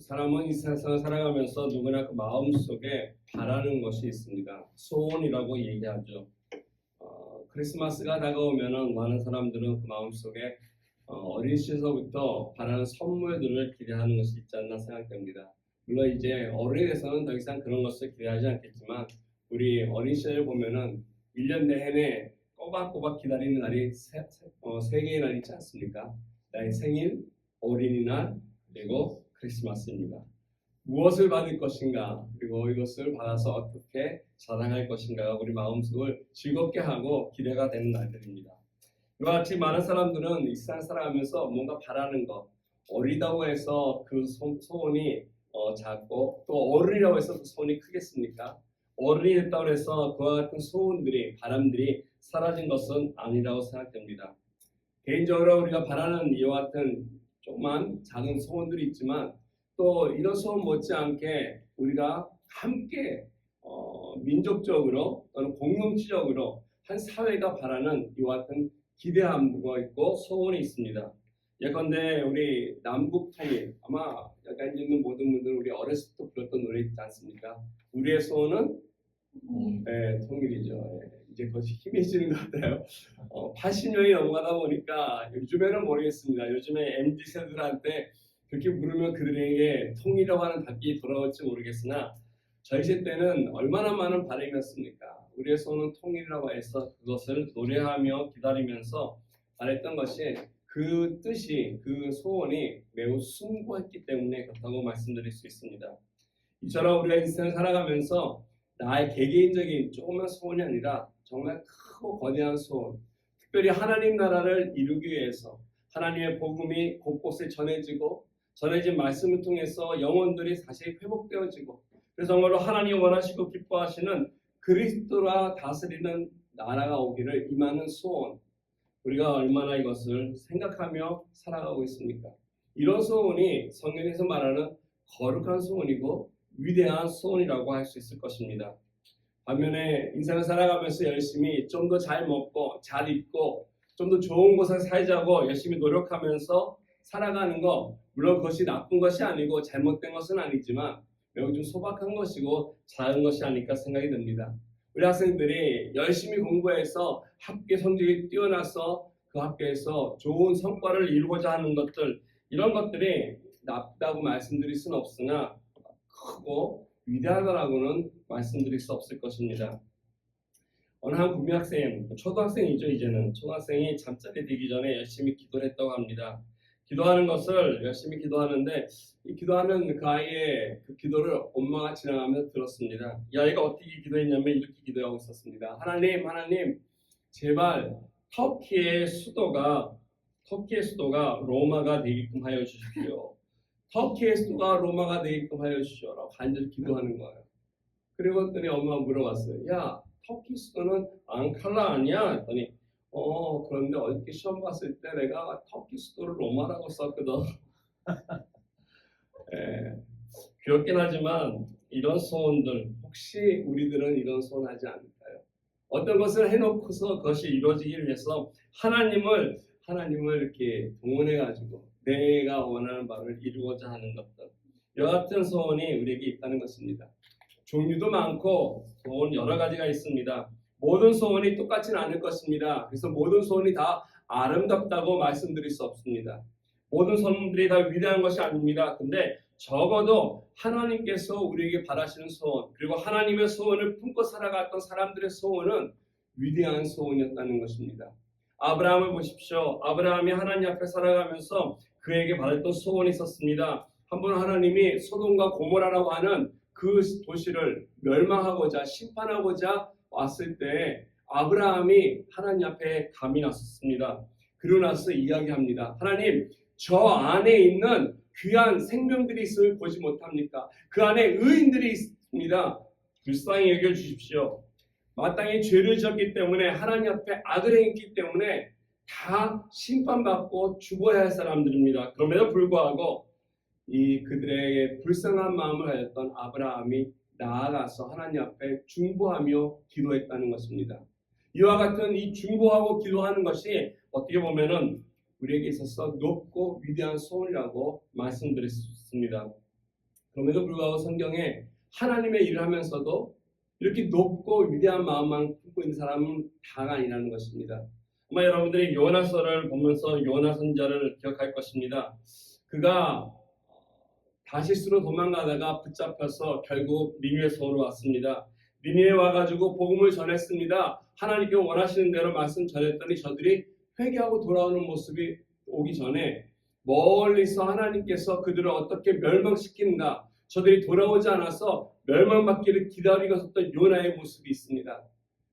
사람은 이 세상을 살아가면서 누구나 그 마음속에 바라는 것이 있습니다. 소원이라고 얘기하죠. 크리스마스가 다가오면은 많은 사람들은 그 마음속에 어린 시절부터 바라는 선물들을 기대하는 것이 있지 않나 생각됩니다. 물론 이제 어른이 돼서는 더 이상 그런 것을 기대하지 않겠지만 우리 어린 시절을 보면은 1년 내내 꼬박꼬박 기다리는 날이 세 개의 날이 있지 않습니까? 나의 생일, 어린이날, 그리고 크리스마스입니다. 무엇을 받을 것인가, 그리고 이것을 받아서 어떻게 자랑할 것인가가 우리 마음속을 즐겁게 하고 기대가 되는 날들입니다. 이와 같이 많은 사람들은 이 세상 살아가면서 뭔가 바라는 것, 어리다고 해서 그 소원이 작고, 또 어른이라고 해서 그 소원이 크겠습니까? 어른이 됐다고 해서 그와 같은 소원들이, 바람들이 사라진 것은 아니라고 생각됩니다. 개인적으로 우리가 바라는 이와 같은 조그만 작은 소원들이 있지만 또 이런 소원 못지않게 우리가 함께 민족적으로 또는 공동체적으로 한 사회가 바라는 이와 같은 기대함과 있고 소원이 있습니다. 예컨대 우리 남북 통일, 아마 여기 있는 모든 분들 우리 어렸을 때 불렀던 노래 있지 않습니까? 우리의 소원은 통일이죠. 이제 그것이 희미해지는 것 같아요. 80년이 넘어가다 보니까 요즘에는 모르겠습니다. 요즘에 MZ 세대들한테 그렇게 물으면 그들에게 통일이라고 하는 답이 돌아올지 모르겠으나 저희 세 때는 얼마나 많은 바람이었습니까? 우리의 소원은 통일이라고 해서 그것을 노래하며 기다리면서 바랬던 것이 그 뜻이, 그 소원이 매우 숭고했기 때문에 그렇다고 말씀드릴 수 있습니다. 이처럼 우리가 인생을 살아가면서 나의 개개인적인 조그만 소원이 아니라 정말 크고 거대한 소원, 특별히 하나님 나라를 이루기 위해서 하나님의 복음이 곳곳에 전해진 말씀을 통해서 영혼들이 다시 회복되어지고 그래서 정말로 하나님이 원하시고 기뻐하시는 그리스도라 다스리는 나라가 오기를 임하는 소원, 우리가 얼마나 이것을 생각하며 살아가고 있습니까? 이런 소원이 성경에서 말하는 거룩한 소원이고 위대한 소원이라고 할 수 있을 것입니다. 반면에 인생을 살아가면서 열심히 좀 더 잘 먹고 잘 입고 좀 더 좋은 곳에 살자고 열심히 노력하면서 살아가는 것, 물론 그것이 나쁜 것이 아니고 잘못된 것은 아니지만 매우 좀 소박한 것이고 작은 것이 아닐까 생각이 듭니다. 우리 학생들이 열심히 공부해서 학교 성적이 뛰어나서 그 학교에서 좋은 성과를 이루고자 하는 것들, 이런 것들이 나쁘다고 말씀드릴 수는 없으나 크고 위대하다라고는 말씀드릴 수 없을 것입니다. 어느 한 구미학생, 초등학생이죠. 이제는 초등학생이 잠자리 들기 전에 열심히 기도를 했다고 합니다. 기도하는 것을 열심히 기도하는데 이 기도하는 그 아이의 그 기도를 엄마가 지나가면서 들었습니다. 이 아이가 어떻게 기도했냐면 이렇게 기도하고 있었습니다. 하나님, 제발 터키의 수도가 로마가 되게끔 하여 주십시오. 터키의 수도가 로마가 되게끔 하여 주시오라고 간절히 기도하는 거예요. 그리고 그랬더니 엄마가 물어봤어요. 야, 터키 수도는 앙칼라 아니야? 했더니 그런데 어저께 시험 봤을 때 내가 터키 수도를 로마라고 썼거든. 귀엽긴 하지만 이런 소원들, 혹시 우리들은 이런 소원 하지 않을까요? 어떤 것을 해놓고서 그것이 이루어지기를 위해서 하나님을 이렇게 동원해가지고 내가 원하는 바를 이루고자 하는 것들, 이와 같은 소원이 우리에게 있다는 것입니다. 종류도 많고 소원 여러 가지가 있습니다. 모든 소원이 똑같지는 않을 것입니다. 그래서 모든 소원이 다 아름답다고 말씀드릴 수 없습니다. 모든 소원들이 다 위대한 것이 아닙니다. 근데 적어도 하나님께서 우리에게 바라시는 소원, 그리고 하나님의 소원을 품고 살아갔던 사람들의 소원은 위대한 소원이었다는 것입니다. 아브라함을 보십시오. 아브라함이 하나님 앞에 살아가면서 그에게 받았던 소원이 있었습니다. 한번 하나님이 소돔과 고모라라고 하는 그 도시를 멸망하고자 심판하고자 왔을 때 아브라함이 하나님 앞에 감이 났었습니다. 그러고 나서 이야기합니다. 하나님, 저 안에 있는 귀한 생명들이 있음을 보지 못합니까? 그 안에 의인들이 있습니다. 불쌍히 여겨주십시오. 마땅히 죄를 지었기 때문에 하나님 앞에 악을 행했기 때문에 다 심판받고 죽어야 할 사람들입니다. 그럼에도 불구하고 그들에게 불쌍한 마음을 가졌던 아브라함이 나아가서 하나님 앞에 중보하며 기도했다는 것입니다. 이와 같은 이 중보하고 기도하는 것이 어떻게 보면은 우리에게 있어서 높고 위대한 소원이라고 말씀드렸습니다. 그럼에도 불구하고 성경에 하나님의 일을 하면서도 이렇게 높고 위대한 마음만 품고 있는 사람은 다가 아니라는 것입니다. 아마 여러분들이 요나서를 보면서 요나 선지자를 기억할 것입니다. 그가 다시스로 도망가다가 붙잡혀서 결국 니느웨 성으로 왔습니다. 니느웨에 와가지고 복음을 전했습니다. 하나님께 원하시는 대로 말씀 전했더니 저들이 회개하고 돌아오는 모습이 오기 전에 멀리서 하나님께서 그들을 어떻게 멸망시키는가, 저들이 돌아오지 않아서 멸망받기를 기다리고 있었던 요나의 모습이 있습니다.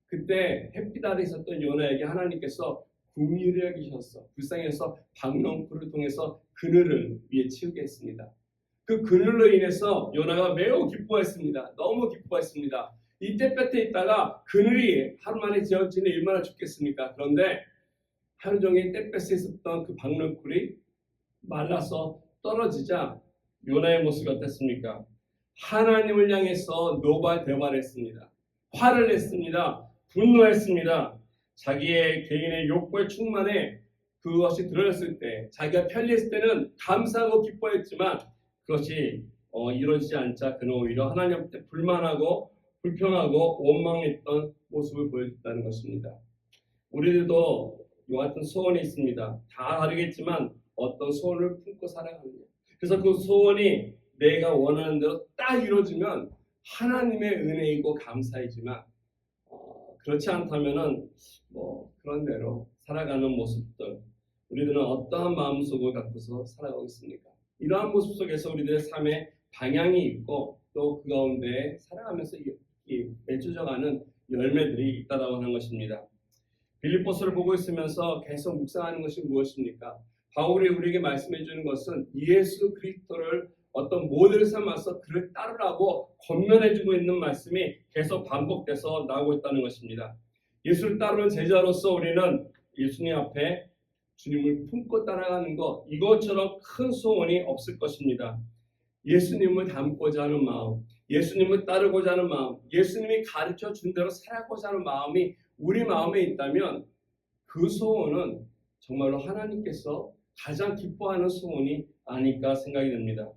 그때 햇빛 아래 있었던 요나에게 하나님께서 긍휼히 여기셔서 불쌍해서 박넝쿨을 통해서 그늘을 위에 치우게 했습니다. 그 그늘로 인해서 요나가 매우 기뻐했습니다. 너무 기뻐했습니다. 이 땡볕에 있다가 그늘이 하루 만에 지어지니 얼마나 좋겠습니까? 그런데 하루 종일 땡볕에 있었던 그 박넝쿨이 말라서 떨어지자 요나의 모습이 어땠습니까? 하나님을 향해서 노발대발했습니다. 화를 냈습니다. 분노했습니다. 자기의 개인의 욕구에 충만해 그것이 들어졌을 때, 자기가 편리했을 때는 감사하고 기뻐했지만 그것이 이루어지지 않자 그는 오히려 하나님 앞에 불만하고 불평하고 원망했던 모습을 보여줬다는 것입니다. 우리들도 이와 같은 소원이 있습니다. 다 다르겠지만 어떤 소원을 품고 살아가느냐. 그래서 그 소원이 내가 원하는 대로 딱 이루어지면 하나님의 은혜이고 감사이지만 그렇지 않다면은 그런 대로 살아가는 모습들, 우리들은 어떠한 마음속을 갖고서 살아가고 있습니까? 이러한 모습 속에서 우리들의 삶에 방향이 있고 또 그 가운데 살아가면서 맺어져가는 열매들이 있다라고 하는 것입니다. 빌립보서를 보고 있으면서 계속 묵상하는 것이 무엇입니까? 바울이 우리에게 말씀해 주는 것은 예수 그리스도를 어떤 모델을 삼아서 그를 따르라고 권면해 주고 있는 말씀이 계속 반복돼서 나오고 있다는 것입니다. 예수를 따르는 제자로서 우리는 예수님 앞에 주님을 품고 따라가는 것, 이것처럼 큰 소원이 없을 것입니다. 예수님을 닮고자 하는 마음, 예수님을 따르고자 하는 마음, 예수님이 가르쳐 준 대로 살아가고자 하는 마음이 우리 마음에 있다면 그 소원은 정말로 하나님께서 가장 기뻐하는 소원이 아닐까 생각이 됩니다.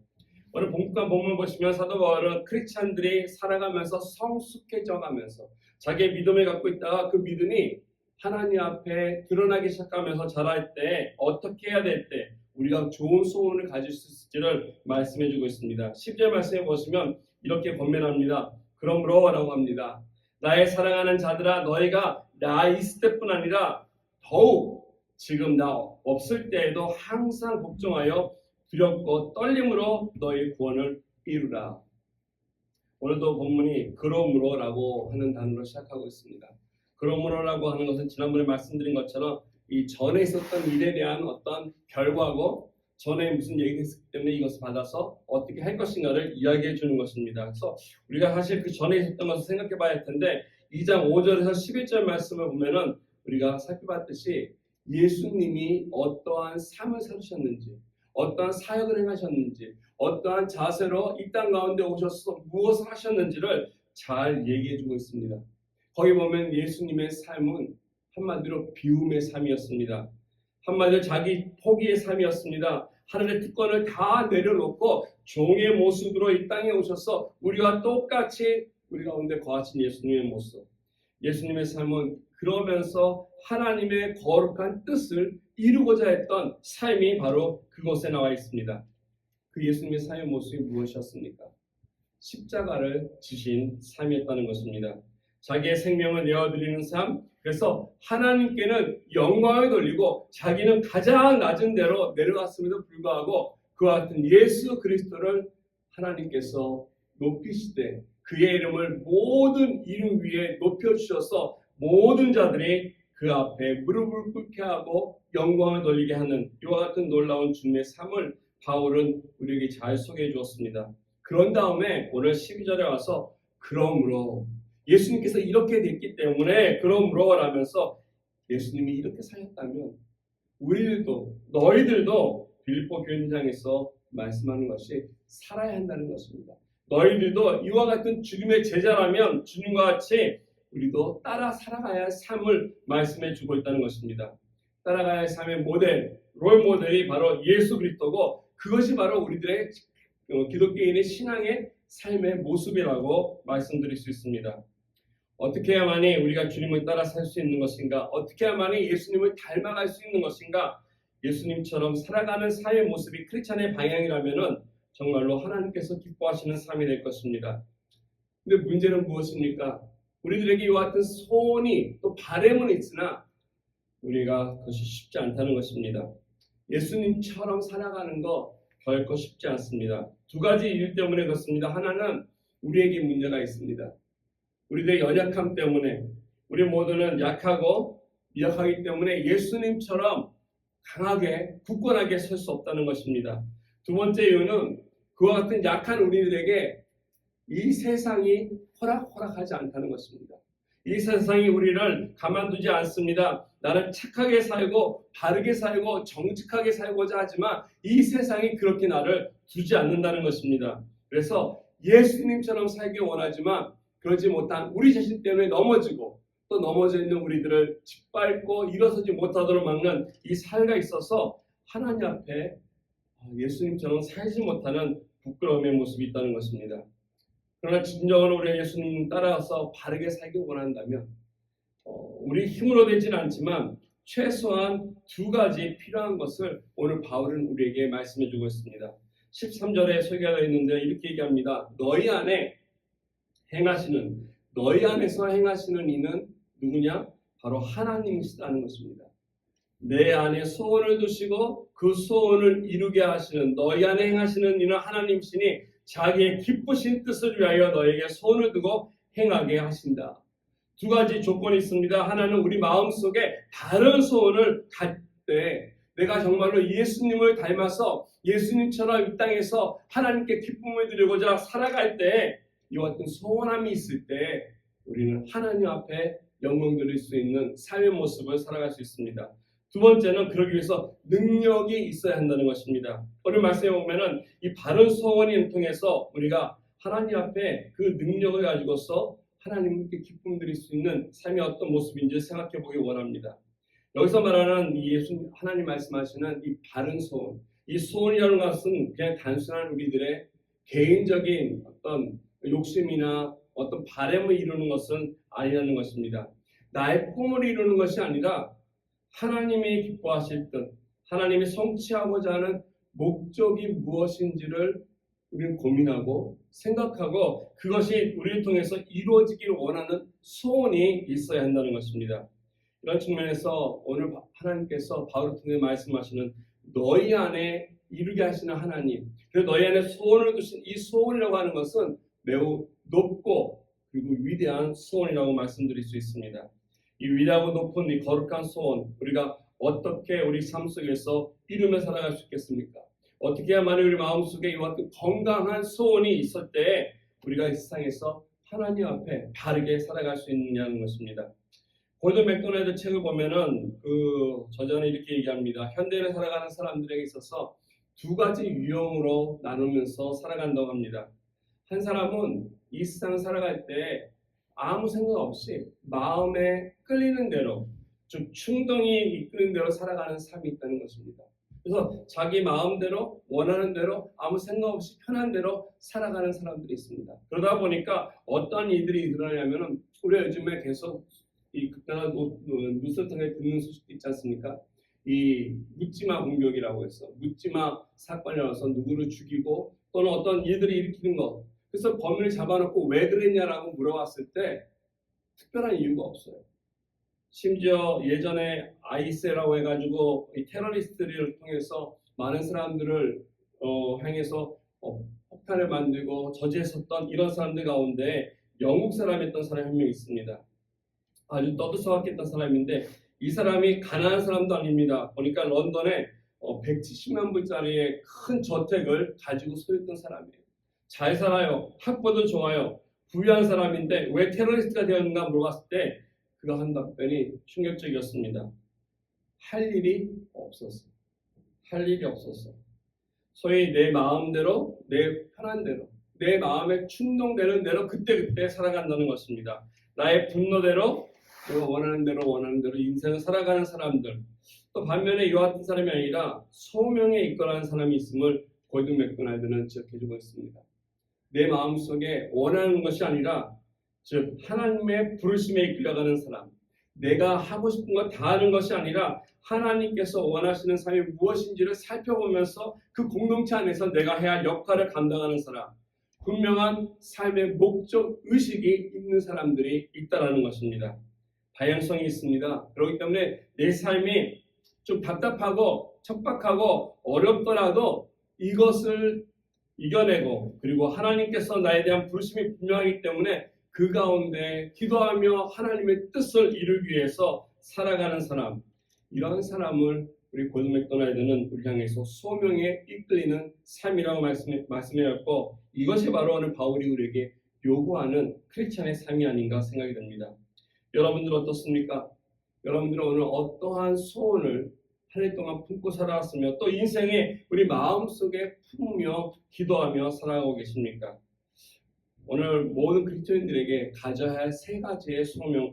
오늘 본문을 보시면 사도 바울은 크리스찬들이 살아가면서 성숙해져가면서 자기의 믿음을 갖고 있다가 그 믿음이 하나님 앞에 드러나기 시작하면서 자랄 때 어떻게 해야 될 때 우리가 좋은 소원을 가질 수 있을지를 말씀해 주고 있습니다. 10절 말씀해 보시면 이렇게 권면합니다. 그러므로 라고 합니다. 나의 사랑하는 자들아, 너희가 나 있을 때뿐 아니라 더욱 지금 나 없을 때에도 항상 걱정하여 두렵고 떨림으로 너희 구원을 이루라. 오늘도 본문이 그러므로라고 하는 단어로 시작하고 있습니다. 그러므로라고 하는 것은 지난번에 말씀드린 것처럼 이 전에 있었던 일에 대한 어떤 결과고 전에 무슨 얘기가 있었기 때문에 이것을 받아서 어떻게 할 것인가를 이야기해 주는 것입니다. 그래서 우리가 사실 그 전에 있었던 것을 생각해 봐야 할 텐데 2장 5절에서 11절 말씀을 보면은 우리가 살펴봤듯이 예수님이 어떠한 삶을 살으셨는지, 어떠한 사역을 행하셨는지, 어떠한 자세로 이 땅 가운데 오셔서 무엇을 하셨는지를 잘 얘기해 주고 있습니다. 거기 보면 예수님의 삶은 한마디로 비움의 삶이었습니다. 한마디로 자기 포기의 삶이었습니다. 하늘의 특권을 다 내려놓고 종의 모습으로 이 땅에 오셔서 우리와 똑같이 우리 가운데 거하신 예수님의 모습. 예수님의 삶은 그러면서 하나님의 거룩한 뜻을 이루고자 했던 삶이 바로 그곳에 나와 있습니다. 그 예수님의 삶의 모습이 무엇이었습니까? 십자가를 지신 삶이었다는 것입니다. 자기의 생명을 내어드리는 삶, 그래서 하나님께는 영광을 돌리고 자기는 가장 낮은 데로 내려갔음에도 불구하고 그와 같은 예수 그리스도를 하나님께서 높이시되 그의 이름을 모든 이름 위에 높여주셔서 모든 자들이 그 앞에 무릎을 꿇게 하고 영광을 돌리게 하는 이와 같은 놀라운 주님의 삶을 바울은 우리에게 잘 소개해 주었습니다. 그런 다음에 오늘 12절에 와서 그러므로 예수님께서 이렇게 됐기 때문에 그러므로 라면서 예수님이 이렇게 사셨다면 우리들도 너희들도 빌립보 교회 현장에서 말씀하는 것이 살아야 한다는 것입니다. 너희들도 이와 같은 주님의 제자라면 주님과 같이 우리도 따라 살아가야 할 삶을 말씀해 주고 있다는 것입니다. 따라가야 할 삶의 모델, 롤 모델이 바로 예수 그리스도고 그것이 바로 우리들의 기독교인의 신앙의 삶의 모습이라고 말씀드릴 수 있습니다. 어떻게 해야만이 우리가 주님을 따라 살 수 있는 것인가? 어떻게 해야만이 예수님을 닮아갈 수 있는 것인가? 예수님처럼 살아가는 삶의 모습이 크리스찬의 방향이라면은 정말로 하나님께서 기뻐하시는 삶이 될 것입니다. 근데 문제는 무엇입니까? 우리들에게 이와 같은 소원이 또 바램은 있으나 우리가 그것이 쉽지 않다는 것입니다. 예수님처럼 살아가는 거 결코 쉽지 않습니다. 두 가지 이유 때문에 그렇습니다. 하나는 우리에게 문제가 있습니다. 우리들의 연약함 때문에 우리 모두는 약하고 미약하기 때문에 예수님처럼 강하게 굳건하게 설 수 없다는 것입니다. 두 번째 이유는 그와 같은 약한 우리들에게 이 세상이 허락하지 않다는 것입니다. 이 세상이 우리를 가만두지 않습니다. 나는 착하게 살고 바르게 살고 정직하게 살고자 하지만 이 세상이 그렇게 나를 두지 않는다는 것입니다. 그래서 예수님처럼 살기 원하지만 그러지 못한 우리 자신 때문에 넘어지고 또 넘어져 있는 우리들을 짓밟고 일어서지 못하도록 막는 이 살가 있어서 하나님 앞에 예수님처럼 살지 못하는 부끄러움의 모습이 있다는 것입니다. 그러나 진정으로 우리가 예수님 따라서 바르게 살기 원한다면 우리 힘으로 되지는 않지만 최소한 두 가지 필요한 것을 오늘 바울은 우리에게 말씀해 주고 있습니다. 13절에 소개가 되어 있는데 이렇게 얘기합니다. 너희 안에서 행하시는 이는 누구냐? 바로 하나님이시다는 것입니다. 내 안에 소원을 두시고 그 소원을 이루게 하시는 너희 안에 행하시는 이는 하나님이시니 자기의 기쁘신 뜻을 위하여 너에게 소원을 두고 행하게 하신다. 두 가지 조건이 있습니다. 하나는 우리 마음속에 다른 소원을 갖을 때 내가 정말로 예수님을 닮아서 예수님처럼 이 땅에서 하나님께 기쁨을 드리고자 살아갈 때 이와 같은 소원함이 있을 때 우리는 하나님 앞에 영광 드릴 수 있는 삶의 모습을 살아갈 수 있습니다. 두 번째는 그러기 위해서 능력이 있어야 한다는 것입니다. 오늘 말씀에 보면은 이 바른 소원을 통해서 우리가 하나님 앞에 그 능력을 가지고서 하나님께 기쁨 드릴 수 있는 삶이 어떤 모습인지 생각해 보기 원합니다. 여기서 말하는 이 예수님 하나님 말씀하시는 이 바른 소원, 이 소원이라는 것은 그냥 단순한 우리들의 개인적인 어떤 욕심이나 어떤 바람을 이루는 것은 아니라는 것입니다. 나의 꿈을 이루는 것이 아니라 하나님이 기뻐하실 뜻, 하나님이 성취하고자 하는 목적이 무엇인지를 우리는 고민하고 생각하고 그것이 우리를 통해서 이루어지기를 원하는 소원이 있어야 한다는 것입니다. 이런 측면에서 오늘 하나님께서 바울을 통해 말씀하시는 너희 안에 이루게 하시는 하나님, 그리고 너희 안에 소원을 두신 이 소원이라고 하는 것은 매우 높고 그리고 위대한 소원이라고 말씀드릴 수 있습니다. 이 위대하고 높은 이 거룩한 소원, 우리가 어떻게 우리 삶 속에서 이루며 살아갈 수 있겠습니까? 어떻게 해야만 우리 마음속에 이와 같은 건강한 소원이 있을 때 우리가 이 세상에서 하나님 앞에 바르게 살아갈 수 있느냐는 것입니다. 골든 맥도날드 책을 보면은 그 저자는 이렇게 얘기합니다. 현대인에 살아가는 사람들에게 있어서 두 가지 유형으로 나누면서 살아간다고 합니다. 한 사람은 이 세상을 살아갈 때 아무 생각 없이 마음에 끌리는 대로, 즉 충동이 이끄는 대로 살아가는 삶이 있다는 것입니다. 그래서 자기 마음대로 원하는 대로 아무 생각 없이 편한 대로 살아가는 사람들이 있습니다. 그러다 보니까 어떤 일들이 일어나냐면은 우리가 요즘에 계속 이 극단한 뉴스 통해 듣는 소식도 있지 않습니까? 이 묻지마 공격이라고 해서 묻지마 사건이라고 해서 누구를 죽이고 또는 어떤 일들이 일으키는 것. 그래서 범인을 잡아놓고 왜 그랬냐라고 물어봤을 때 특별한 이유가 없어요. 심지어 예전에 아이스라고 해가지고 이 테러리스트를 통해서 많은 사람들을 향해서 폭탄을 만들고 저지했었던 이런 사람들 가운데 영국 사람이었던 사람이 한 명 있습니다. 아주 떠들썩했던 사람인데 이 사람이 가난한 사람도 아닙니다. 보니까 런던에 170만 불짜리의 큰 저택을 가지고 소유했던 사람이에요. 잘 살아요. 학벌도 좋아요. 부유한 사람인데 왜 테러리스트가 되었는가 물어봤을 때 그가 한 답변이 충격적이었습니다. 할 일이 없었어. 할 일이 없었어. 소위 내 마음대로, 내 편한 대로, 내 마음에 충동되는 대로 그때그때 살아간다는 것입니다. 나의 분노대로, 내가 원하는 대로 인생을 살아가는 사람들. 또 반면에 이와 같은 사람이 아니라 소명에 이끌어가는 사람이 있음을 골든 맥도날드는 지적해주고 있습니다. 내 마음속에 원하는 것이 아니라 즉 하나님의 부르심에 이끌려가는 사람, 내가 하고 싶은 거 다 하는 것이 아니라 하나님께서 원하시는 삶이 무엇인지를 살펴보면서 그 공동체 안에서 내가 해야 할 역할을 감당하는 사람, 분명한 삶의 목적 의식이 있는 사람들이 있다라는 것입니다. 다양성이 있습니다. 그렇기 때문에 내 삶이 좀 답답하고 척박하고 어렵더라도 이것을 이겨내고, 그리고 하나님께서 나에 대한 부르심이 분명하기 때문에 그 가운데 기도하며 하나님의 뜻을 이루기 위해서 살아가는 사람, 이런 사람을 우리 골든 맥도날드는 우리 향해서 소명에 이끌리는 삶이라고 말씀해왔고, 이것이 바로 오늘 바울이 우리에게 요구하는 크리스찬의 삶이 아닌가 생각이 됩니다. 여러분들 어떻습니까? 여러분들은 오늘 어떠한 소원을 한 해 동안 품고 살아왔으며 또 인생에 우리 마음속에 품으며 기도하며 살아가고 계십니까? 오늘 모든 그리스도인들에게 가져야 할 세 가지의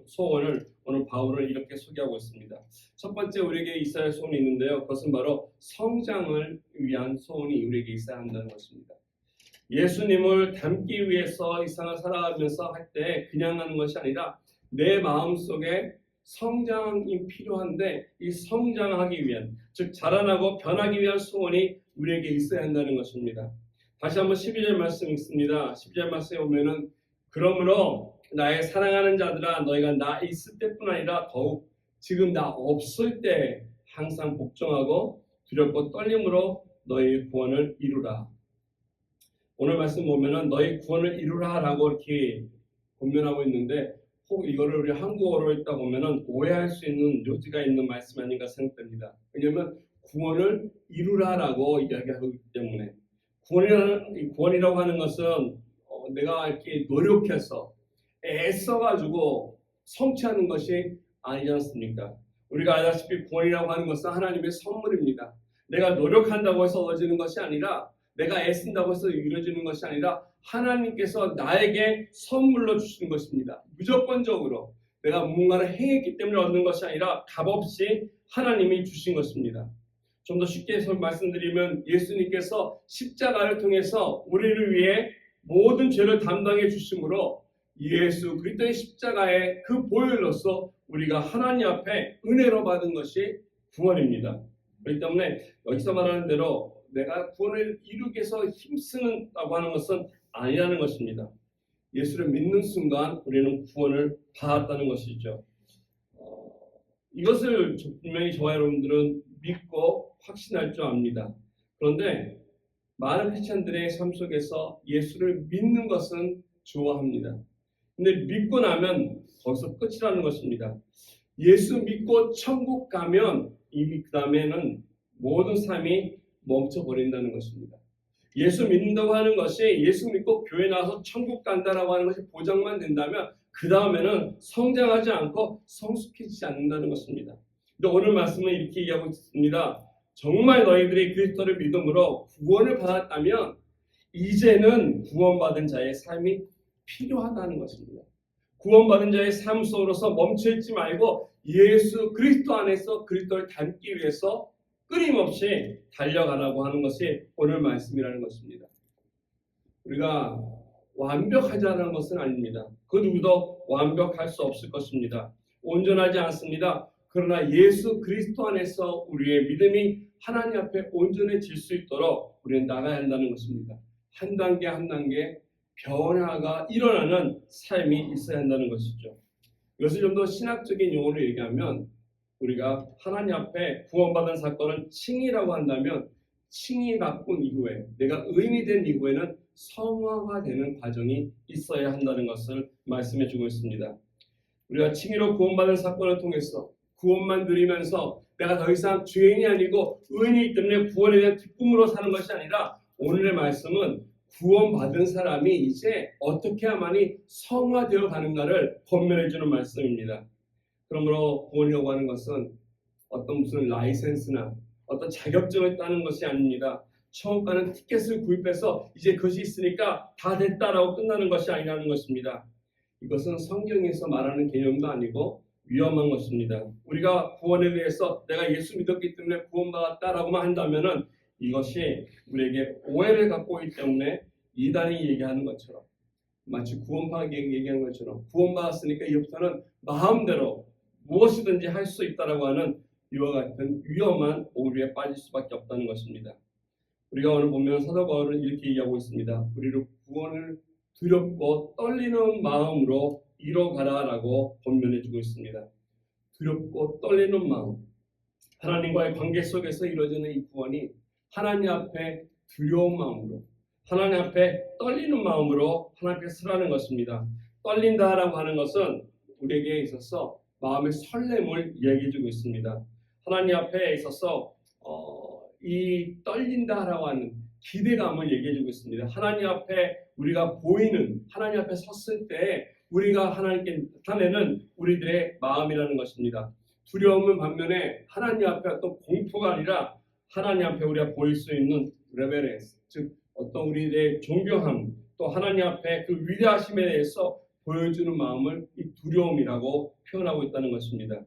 소원을 오늘 바울은 이렇게 소개하고 있습니다. 첫 번째, 우리에게 있어야 할 소원이 있는데요. 그것은 바로 성장을 위한 소원이 우리에게 있어야 한다는 것입니다. 예수님을 닮기 위해서 이 세상을 살아가면서 할 때 그냥 하는 것이 아니라 내 마음속에 성장이 필요한데, 이 성장하기 위한, 즉 자라나고 변하기 위한 소원이 우리에게 있어야 한다는 것입니다. 다시 한번 12절 말씀 읽습니다. 12절 말씀에 보면은, 그러므로 나의 사랑하는 자들아, 너희가 나 있을 때뿐 아니라 더욱 지금 나 없을 때 항상 복종하고 두렵고 떨림으로 너희 구원을 이루라. 오늘 말씀 보면은 너희 구원을 이루라라고 이렇게 권면하고 있는데, 혹 이거를 우리 한국어로 읽다 보면은 오해할 수 있는 요지가 있는 말씀 아닌가 생각됩니다. 왜냐하면 구원을 이루라라고 이야기하기 때문에, 구원이라고 하는 것은 내가 이렇게 노력해서 애써가지고 성취하는 것이 아니지 않습니까? 우리가 알다시피 구원이라고 하는 것은 하나님의 선물입니다. 내가 노력한다고 해서 얻어지는 것이 아니라, 내가 애쓴다고 해서 이루어지는 것이 아니라 하나님께서 나에게 선물로 주시는 것입니다. 무조건적으로 내가 무언가를 행했기 때문에 얻는 것이 아니라 값없이 하나님이 주신 것입니다. 좀 더 쉽게 해서 말씀드리면, 예수님께서 십자가를 통해서 우리를 위해 모든 죄를 담당해 주심으로 예수 그리스도의 십자가의 그 보혈로서 우리가 하나님 앞에 은혜로 받은 것이 구원입니다. 그렇기 때문에 여기서 말하는 대로 내가 구원을 이루기 위해서 힘쓰는다고 하는 것은 아니라는 것입니다. 예수를 믿는 순간 우리는 구원을 받았다는 것이죠. 이것을 분명히 저와 여러분들은 믿고 확신할 줄 압니다. 그런데 많은 크리스찬들의 삶 속에서 예수를 믿는 것은 좋아합니다. 근데 믿고 나면 거기서 끝이라는 것입니다. 예수 믿고 천국 가면 이미 그 다음에는 모든 삶이 멈춰버린다는 것입니다. 예수 믿는다고 하는 것이 예수 믿고 교회 나와서 천국 간다라고 하는 것이 보장만 된다면 그 다음에는 성장하지 않고 성숙해지지 않는다는 것입니다. 근데 오늘 말씀은 이렇게 얘기하고 있습니다. 정말 너희들이 그리스도를 믿음으로 구원을 받았다면 이제는 구원받은 자의 삶이 필요하다는 것입니다. 구원받은 자의 삶 속으로서 멈춰있지 말고 예수 그리스도 안에서 그리스도를 닮기 위해서 끊임없이 달려가라고 하는 것이 오늘 말씀이라는 것입니다. 우리가 완벽하자는 것은 아닙니다. 그 누구도 완벽할 수 없을 것입니다. 온전하지 않습니다. 그러나 예수 그리스도 안에서 우리의 믿음이 하나님 앞에 온전해질 수 있도록 우리는 나가야 한다는 것입니다. 한 단계 한 단계 변화가 일어나는 삶이 있어야 한다는 것이죠. 이것을 좀 더 신학적인 용어로 얘기하면, 우리가 하나님 앞에 구원받은 사건을 칭의라고 한다면, 칭의 바꾼 이후에, 내가 의인이 된 이후에는 성화가 되는 과정이 있어야 한다는 것을 말씀해 주고 있습니다. 우리가 칭의로 구원받은 사건을 통해서 구원만 누리면서 내가 더 이상 죄인이 아니고 의인이기 때문에 구원에 대한 기쁨으로 사는 것이 아니라, 오늘의 말씀은 구원받은 사람이 이제 어떻게 해야만이 성화되어 가는가를 권면해 주는 말씀입니다. 그러므로 구원이라고 하는 것은 어떤 무슨 라이센스나 어떤 자격증을 따는 것이 아닙니다. 처음 가는 티켓을 구입해서 이제 그것이 있으니까 다 됐다라고 끝나는 것이 아니라는 것입니다. 이것은 성경에서 말하는 개념도 아니고 위험한 것입니다. 우리가 구원에 대해서 내가 예수 믿었기 때문에 구원받았다라고만 한다면은 이것이 우리에게 오해를 갖고 있기 때문에 이단이 얘기하는 것처럼 마치 구원받기 얘기하는 것처럼 구원받았으니까 이제부터는 마음대로 무엇이든지 할 수 있다라고 하는 이와 같은 위험한 오류에 빠질 수밖에 없다는 것입니다. 우리가 오늘 보면 사도 바울은 이렇게 얘기하고 있습니다. 우리를 구원을 두렵고 떨리는 마음으로 이뤄가라라고 권면해주고 있습니다. 두렵고 떨리는 마음, 하나님과의 관계 속에서 이루어지는 이 구원이 하나님 앞에 두려운 마음으로, 하나님 앞에 떨리는 마음으로 하나님 앞에 서라는 것입니다. 떨린다라고 하는 것은 우리에게 있어서 마음의 설렘을 이야기해주고 있습니다. 하나님 앞에 있어서 이 떨린다라고 하는 기대감을 얘기해주고 있습니다. 하나님 앞에 우리가 보이는 하나님 앞에 섰을 때 우리가 하나님께 나타내는 우리들의 마음이라는 것입니다. 두려움은 반면에 하나님 앞에 어떤 공포가 아니라 하나님 앞에 우리가 보일 수 있는 레베렌스, 즉 어떤 우리의 존경함, 또 하나님 앞에 그 위대하심에 대해서 보여주는 마음을 이 두려움이라고 표현하고 있다는 것입니다.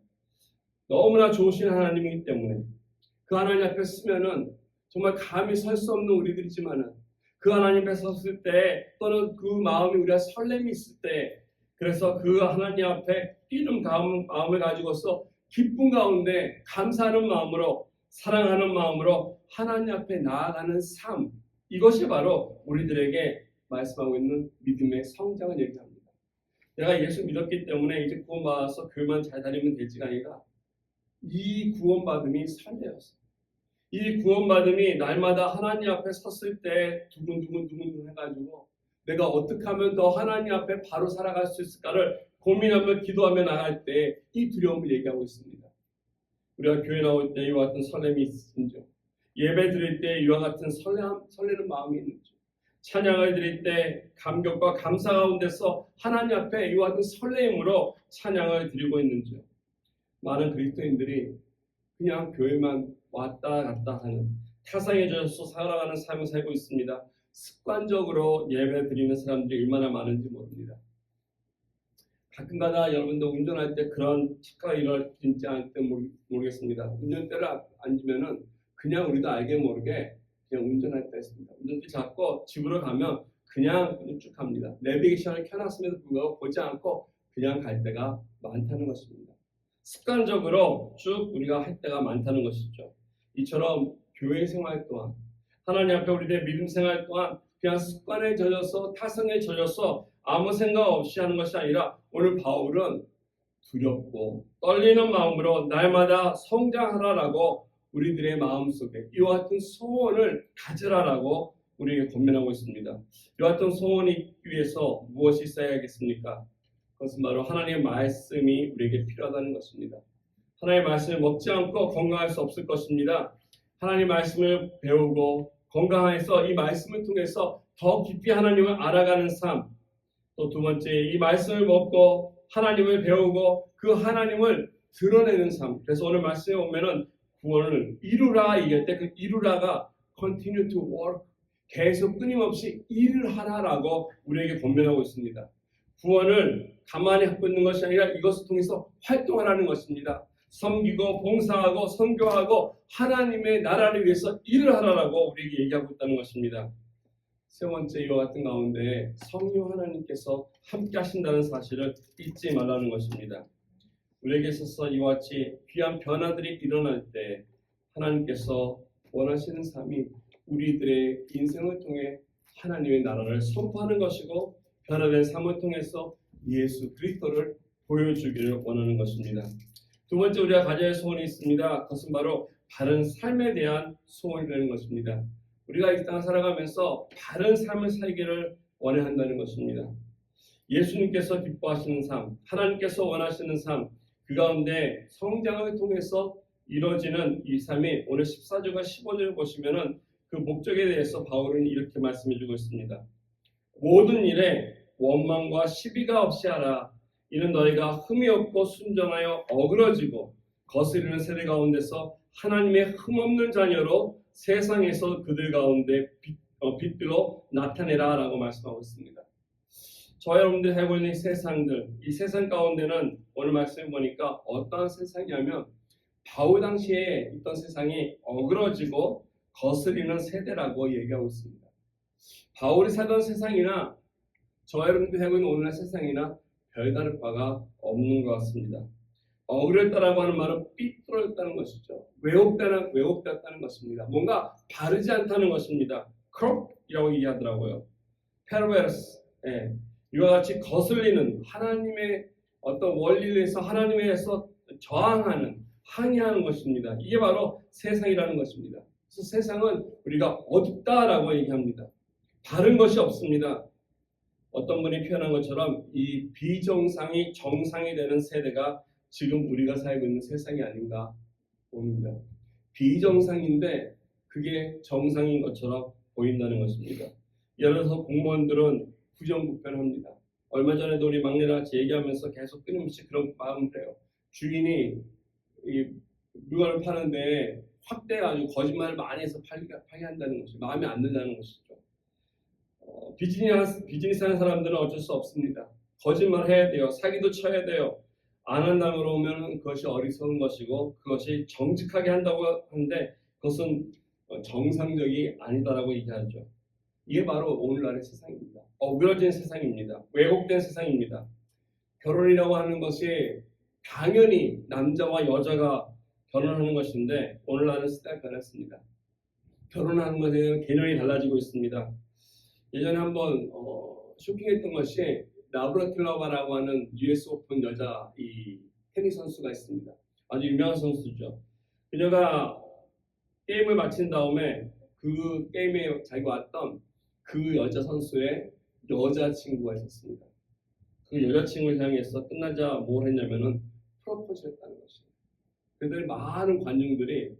너무나 좋으신 하나님이기 때문에 그 하나님 앞에 서면은 정말 감히 설 수 없는 우리들이지만은 그 하나님 앞에 섰을 때 또는 그 마음이 우리가 설렘이 있을 때 그래서 그 하나님 앞에 뛰는 마음을 가지고서 기쁨 가운데 감사하는 마음으로 사랑하는 마음으로 하나님 앞에 나아가는 삶, 이것이 바로 우리들에게 말씀하고 있는 믿음의 성장을 얘기합니다. 내가 예수 믿었기 때문에 이제 구원받아서 교회만 잘 다니면 될지가 아니라 이 구원받음이 설레였어. 이 구원받음이 날마다 하나님 앞에 섰을 때 두근두근 해가지고 내가 어떻게 하면 더 하나님 앞에 바로 살아갈 수 있을까를 고민하며 기도하며 나갈 때 이 두려움을 얘기하고 있습니다. 우리가 교회 나올 때 이와 같은 설렘이 있는지, 예배 드릴 때 이와 같은 설레는 마음이 있는지, 찬양을 드릴 때 감격과 감사 가운데서 하나님 앞에 이와 같은 설렘으로 찬양을 드리고 있는지, 많은 그리스도인들이 그냥 교회만 왔다 갔다 하는 타성에 젖어서 살아가는 삶을 살고 있습니다. 습관적으로 예배 드리는 사람들이 얼마나 많은지 모릅니다. 가끔가다 여러분도 운전할 때 그런 착각이 일어날지 않을지 모르겠습니다. 운전대를 앉으면은 그냥 우리도 알게 모르게 그냥 운전할 때 있습니다. 운전대 잡고 집으로 가면 그냥 쭉 갑니다. 내비게이션을 켜놨음에도 불구하고 보지 않고 그냥 갈 때가 많다는 것입니다. 습관적으로 쭉 우리가 할 때가 많다는 것이죠. 이처럼 교회 생활 동안 하나님 앞에 우리의 믿음 생활 동안 그냥 습관에 젖어서 타성에 젖어서 아무 생각 없이 하는 것이 아니라 오늘 바울은 두렵고 떨리는 마음으로 날마다 성장하라라고 우리들의 마음속에 이와 같은 소원을 가지라라고 우리에게 권면하고 있습니다. 이와 같은 소원이 있기 위해서 무엇이 있어야겠습니까? 그것은 바로 하나님의 말씀이 우리에게 필요하다는 것입니다. 하나님의 말씀을 먹지 않고 건강할 수 없을 것입니다. 하나님의 말씀을 배우고 건강해서 이 말씀을 통해서 더 깊이 하나님을 알아가는 삶, 또 두 번째 이 말씀을 먹고 하나님을 배우고 그 하나님을 드러내는 삶. 그래서 오늘 말씀에 보면은 구원을 이루라 얘기할 때 그 이루라가 continue to work, 계속 끊임없이 일을 하라라고 우리에게 권면하고 있습니다. 구원을 가만히 갖고 있는 것이 아니라 이것을 통해서 활동하라는 것입니다. 섬기고 봉사하고 선교하고 하나님의 나라를 위해서 일을 하라라고 우리에게 얘기하고 있다는 것입니다. 세 번째 이와 같은 가운데 성령 하나님께서 함께 하신다는 사실을 잊지 말라는 것입니다. 우리에게 있어서 이와 같이 귀한 변화들이 일어날 때 하나님께서 원하시는 삶이 우리들의 인생을 통해 하나님의 나라를 선포하는 것이고 변화된 삶을 통해서 예수 그리스도를 보여주기를 원하는 것입니다. 두 번째 우리가 가져야 할 소원이 있습니다. 그것은 바로 바른 삶에 대한 소원이라는 것입니다. 우리가 이 땅을 살아가면서 바른 삶을 살기를 원해야 한다는 것입니다. 예수님께서 기뻐하시는 삶, 하나님께서 원하시는 삶, 그 가운데 성장을 통해서 이루어지는 이 삶이 오늘 14절과 15절을 보시면은 그 목적에 대해서 바울은 이렇게 말씀해주고 있습니다. 모든 일에 원망과 시비가 없이 하라. 이는 너희가 흠이 없고 순전하여 어그러지고 거스리는 세대 가운데서 하나님의 흠없는 자녀로 세상에서 그들 가운데 빛으로 나타내라 라고 말씀하고 있습니다. 저와 여러분들이 살고 있는 세상들, 이 세상 가운데는 오늘 말씀을 보니까 어떠한 세상이냐면 바울 당시에 있던 세상이 어그러지고 거스리는 세대라고 얘기하고 있습니다. 바울이 살던 세상이나 저와 여러분들이 살고 있는 오늘날 세상이나 별다를 바가 없는 것 같습니다. 어그렸다라고 하는 말은 삐뚤어졌다는 것이죠. 왜곡됐다는 것입니다. 뭔가 바르지 않다는 것입니다. 크롭이라고 얘기하더라고요. 페르베르스. 이와 같이 거슬리는 하나님의 어떤 원리에 대해서 하나님에 대해서 저항하는, 항의하는 것입니다. 이게 바로 세상이라는 것입니다. 그래서 세상은 우리가 어둡다라고 얘기합니다. 바른 것이 없습니다. 어떤 분이 표현한 것처럼 이 비정상이 정상이 되는 세대가 지금 우리가 살고 있는 세상이 아닌가 봅니다. 비정상인데 그게 정상인 것처럼 보인다는 것입니다. 예를 들어서 공무원들은 부정부패합니다. 얼마 전에도 우리 막내랑 같이 얘기하면서 계속 끊임없이 그런 마음을 해요. 주인이 이 물건을 파는데 확대해가지고 거짓말을 많이 해서 팔게 한다는 것이 마음에 안 든다는 것이죠. 비즈니스 하는 사람들은 어쩔 수 없습니다. 거짓말 해야 돼요. 사기도 쳐야 돼요. 안 한다고 그러면 그것이 어리석은 것이고 그것이 정직하게 한다고 하는데 그것은 정상적이 아니다라고 얘기하죠. 이게 바로 오늘날의 세상입니다. 어그러진 세상입니다. 왜곡된 세상입니다. 결혼이라고 하는 것이 당연히 남자와 여자가 결혼하는 것인데 오늘날은 시대가 변했습니다. 결혼하는 것에 대한 개념이 달라지고 있습니다. 예전에 한번 쇼킹했던 것이 나브라틸로바라고 하는 US 오픈 여자 이 테니스 선수가 있습니다. 아주 유명한 선수죠. 그녀가 게임을 마친 다음에 그 게임에 자기가 왔던 그 여자 선수의 여자친구가 있었습니다. 그 여자친구를 향해서 끝나자 뭘 했냐면은 프로포즈를 했다는 것입니다. 그들 많은 관중들이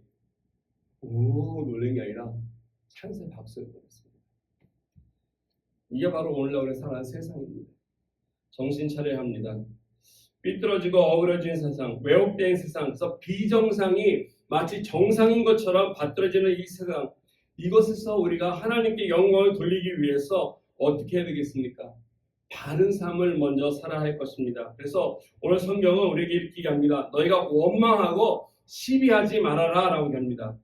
오 놀란 게 아니라 찬스에 박수를 보냈습니다. 이게 바로 오늘날 우리 살아가는 세상입니다. 정신 차려야 합니다. 삐뚤어지고 어그러진 세상, 왜곡된 세상, 그래서 비정상이 마치 정상인 것처럼 받들어지는 이 세상, 이것에서 우리가 하나님께 영광을 돌리기 위해서 어떻게 해야 되겠습니까? 바른 삶을 먼저 살아야 할 것입니다. 그래서 오늘 성경은 우리에게 이렇게 합니다. 너희가 원망하고 시비하지 말아라 라고 합니다.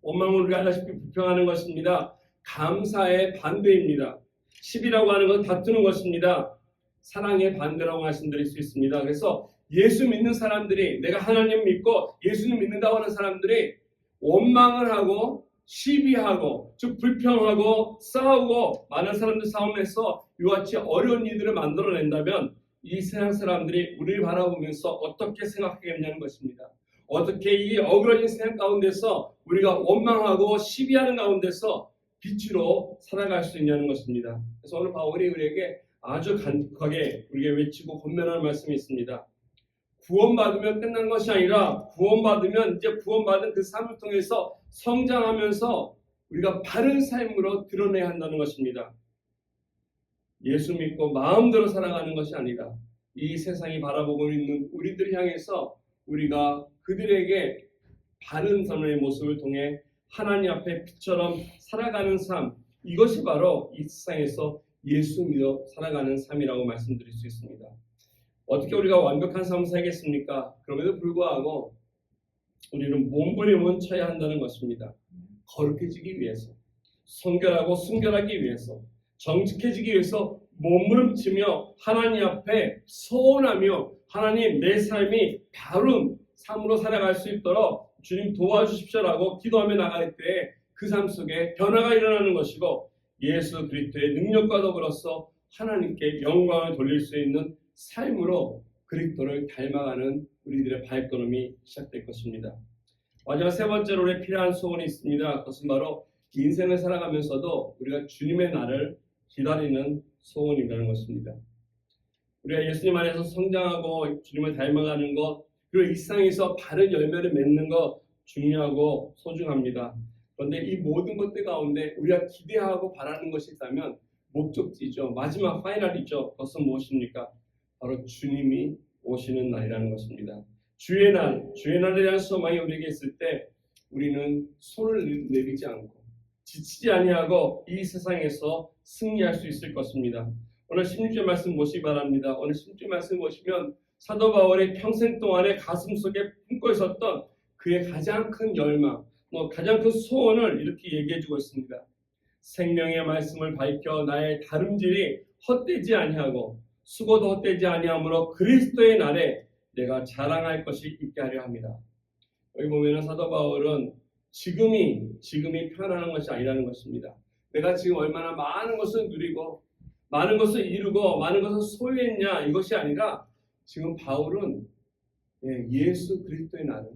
원망은 우리가 알다시피 불평하는 것입니다. 감사의 반대입니다. 시비라고 하는 건 다투는 것입니다. 사랑의 반대라고 말씀드릴 수 있습니다. 그래서 예수 믿는 사람들이 내가 하나님 믿고 예수님 믿는다고 하는 사람들이 원망을 하고 시비하고 즉 불평하고 싸우고 많은 사람들 싸움에서 이와 같이 어려운 일들을 만들어낸다면 이 세상 사람들이 우리를 바라보면서 어떻게 생각하겠냐는 것입니다. 어떻게 이 어그러진 세상 가운데서 우리가 원망하고 시비하는 가운데서 빛으로 살아갈 수 있냐는 것입니다. 그래서 오늘 바울이 우리에게 아주 간곡하게 우리에게 외치고 권면하는 말씀이 있습니다. 구원받으면 끝난 것이 아니라 구원받으면 이제 구원받은 그 삶을 통해서 성장하면서 우리가 바른 삶으로 드러내야 한다는 것입니다. 예수 믿고 마음대로 살아가는 것이 아니라 이 세상이 바라보고 있는 우리들을 향해서 우리가 그들에게 바른 삶의 모습을 통해 하나님 앞에 빛처럼 살아가는 삶, 이것이 바로 이 세상에서 예수 믿어 살아가는 삶이라고 말씀드릴 수 있습니다. 어떻게 우리가 완벽한 삶을 살겠습니까? 그럼에도 불구하고 우리는 몸부림은 쳐야 한다는 것입니다. 거룩해지기 위해서, 성결하고 순결하기 위해서, 정직해지기 위해서 몸부림치며 하나님 앞에 소원하며 하나님 내 삶이 바른 삶으로 살아갈 수 있도록 주님 도와주십시오라고 기도하며 나갈 때 그 삶 속에 변화가 일어나는 것이고 예수 그리스도의 능력과 더불어서 하나님께 영광을 돌릴 수 있는 삶으로 그리스도를 닮아가는 우리들의 발걸음이 시작될 것입니다. 마지막 세 번째로 우리에 필요한 소원이 있습니다. 그것은 바로 인생을 살아가면서도 우리가 주님의 날을 기다리는 소원이라는 것입니다. 우리가 예수님 안에서 성장하고 주님을 닮아가는 것, 그리고 이 세상에서 바른 열매를 맺는 것 중요하고 소중합니다. 그런데 이 모든 것들 가운데 우리가 기대하고 바라는 것이 있다면 목적지죠. 마지막 파이널이죠. 그것은 무엇입니까? 바로 주님이 오시는 날이라는 것입니다. 주의 날에 대한 소망이 우리에게 있을 때 우리는 손을 내리지 않고 지치지 아니하고 이 세상에서 승리할 수 있을 것입니다. 오늘 16절 말씀 보시기 바랍니다. 오늘 16절 말씀 보시면 사도 바울의 평생 동안에 가슴속에 품고 있었던 그의 가장 큰 열망, 가장 큰 소원을 이렇게 얘기해주고 있습니다. 생명의 말씀을 밝혀 나의 다름질이 헛되지 아니하고 수고도 헛되지 아니하므로 그리스도의 날에 내가 자랑할 것이 있게 하려 합니다. 여기 보면은 사도 바울은 지금이 편안한 것이 아니라는 것입니다. 내가 지금 얼마나 많은 것을 누리고 많은 것을 이루고 많은 것을 소유했냐 이것이 아니라 지금 바울은 예수 그리스도의 날을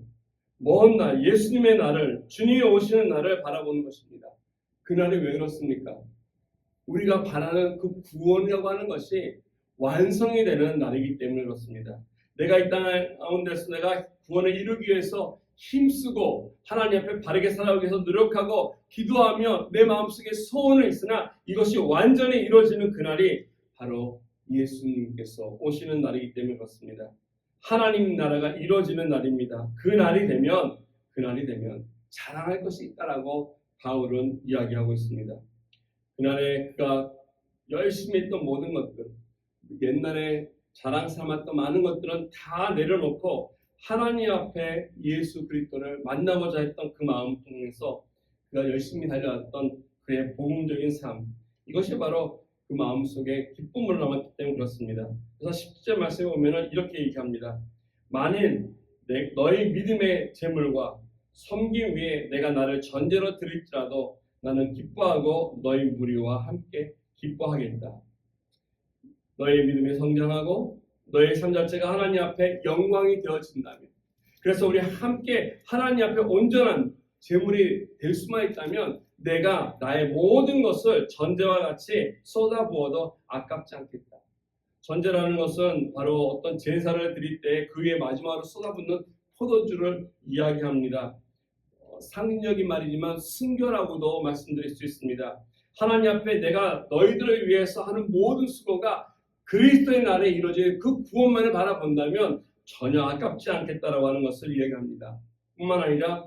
먼 날 예수님의 날을 주님이 오시는 날을 바라보는 것입니다. 그날이 왜 그렇습니까? 우리가 바라는 그 구원이라고 하는 것이 완성이 되는 날이기 때문에 그렇습니다. 내가 이 땅 가운데서 내가 구원을 이루기 위해서 힘쓰고 하나님 앞에 바르게 살아가기 위해서 노력하고 기도하며 내 마음속에 소원은 있으나 이것이 완전히 이루어지는 그날이 바로 예수님께서 오시는 날이기 때문에 그렇습니다. 하나님 나라가 이루어지는 날입니다. 그날이 되면 자랑할 것이 있다라고 바울은 이야기하고 있습니다. 그날에 그가 열심히 했던 모든 것들, 옛날에 자랑 삼았던 많은 것들은 다 내려놓고 하나님 앞에 예수 그리스도를 만나고자 했던 그 마음 통해서 그가 열심히 달려왔던 그의 복음적인 삶, 이것이 바로 그 마음속에 기쁨으로 남았기 때문에 그렇습니다. 그래서 10절 말씀에 보면 이렇게 얘기합니다. 만일 너희 믿음의 재물과 섬김 위에 내가 나를 전제로 드릴지라도 나는 기뻐하고 너희 무리와 함께 기뻐하겠다. 너희 믿음이 성장하고 너희 삶 자체가 하나님 앞에 영광이 되어진다면, 그래서 우리 함께 하나님 앞에 온전한 재물이 될 수만 있다면 내가 나의 모든 것을 전제와 같이 쏟아부어도 아깝지 않겠다. 전제라는 것은 바로 어떤 제사를 드릴 때 그 위에 마지막으로 쏟아붓는 포도주를 이야기합니다. 상징적인 말이지만 순교라고도 말씀드릴 수 있습니다. 하나님 앞에 내가 너희들을 위해서 하는 모든 수고가 그리스도의 날에 이루어질 그 구원만을 바라본다면 전혀 아깝지 않겠다라고 하는 것을 이야기합니다. 뿐만 아니라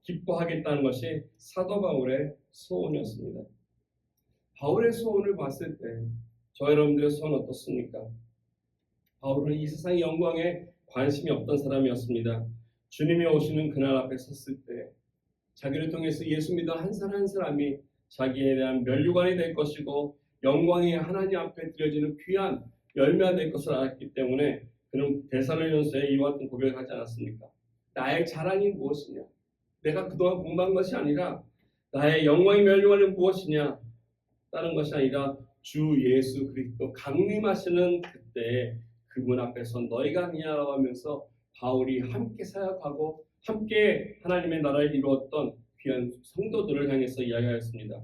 기뻐하겠다는 것이 사도 바울의 소원이었습니다. 바울의 소원을 봤을 때 저 여러분들의 소원 어떻습니까? 바울은 이 세상의 영광에 관심이 없던 사람이었습니다. 주님이 오시는 그날 앞에 섰을 때 자기를 통해서 예수 믿어 한 사람 한 사람이 자기에 대한 면류관이 될 것이고 영광이 하나님 앞에 드려지는 귀한 열매가 될 것을 알았기 때문에 그는 데살로니가전서에 이와 같은 고백을 하지 않았습니까? 나의 자랑이 무엇이냐? 내가 그동안 공부한 것이 아니라 나의 영광의 면류관이 무엇이냐? 다른 것이 아니라 주 예수 그리스도 강림하시는 그때 그분 앞에서 너희가 아니냐라고 하면서 바울이 함께 사역하고 함께 하나님의 나라를 이루었던 귀한 성도들을 향해서 이야기하였습니다.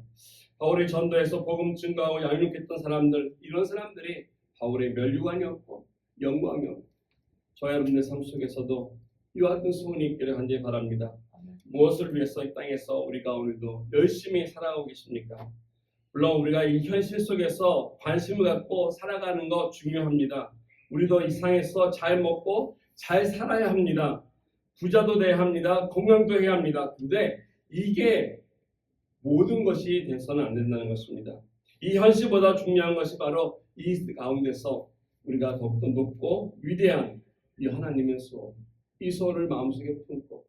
바울이 전도해서 복음 증거하고 양육했던 사람들, 이런 사람들이 바울의 면류관이었고 영광이었고 저와 여러분의 삶 속에서도 이와 같은 소원이 있기를 간절히 바랍니다. 무엇을 위해서 이 땅에서 우리가 오늘도 열심히 살아가고 계십니까? 물론 우리가 이 현실 속에서 관심을 갖고 살아가는 거 중요합니다. 우리도 이 세상에서 잘 먹고 잘 살아야 합니다. 부자도 돼야 합니다. 건강도 해야 합니다. 근데 이게 모든 것이 돼서는 안 된다는 것입니다. 이 현실보다 중요한 것이 바로 이 가운데서 우리가 더욱더 높고 위대한 이 하나님의 소원, 이 소원을 마음속에 품고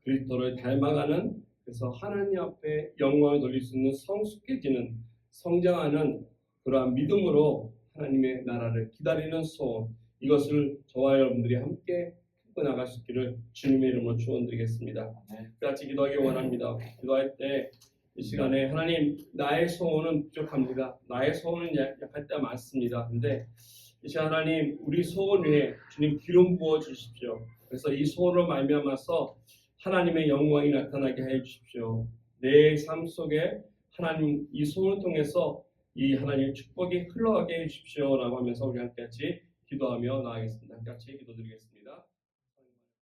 그리스도를 닮아가는, 그래서 하나님 앞에 영광을 돌릴 수 있는 성숙해지는, 성장하는 그러한 믿음으로 하나님의 나라를 기다리는 소원, 이것을 저와 여러분들이 함께 품고 나갈 수 있기를 주님의 이름으로 축원드리겠습니다. 같이 기도하기 원합니다. 기도할 때 이 시간에 하나님, 나의 소원은 부족합니다. 나의 소원은 약할 때가 많습니다. 근데 이 시간 하나님, 우리 소원 위에 주님 기름 부어 주십시오. 그래서 이 소원으로 말미암아서 하나님의 영광이 나타나게 해 주십시오. 내 삶 속에 하나님 이 소원을 통해서 이 하나님의 축복이 흘러가게 해 주십시오 라고 하면서 우리 함께 같이 기도하며 나아가겠습니다. 함께 같이 기도드리겠습니다.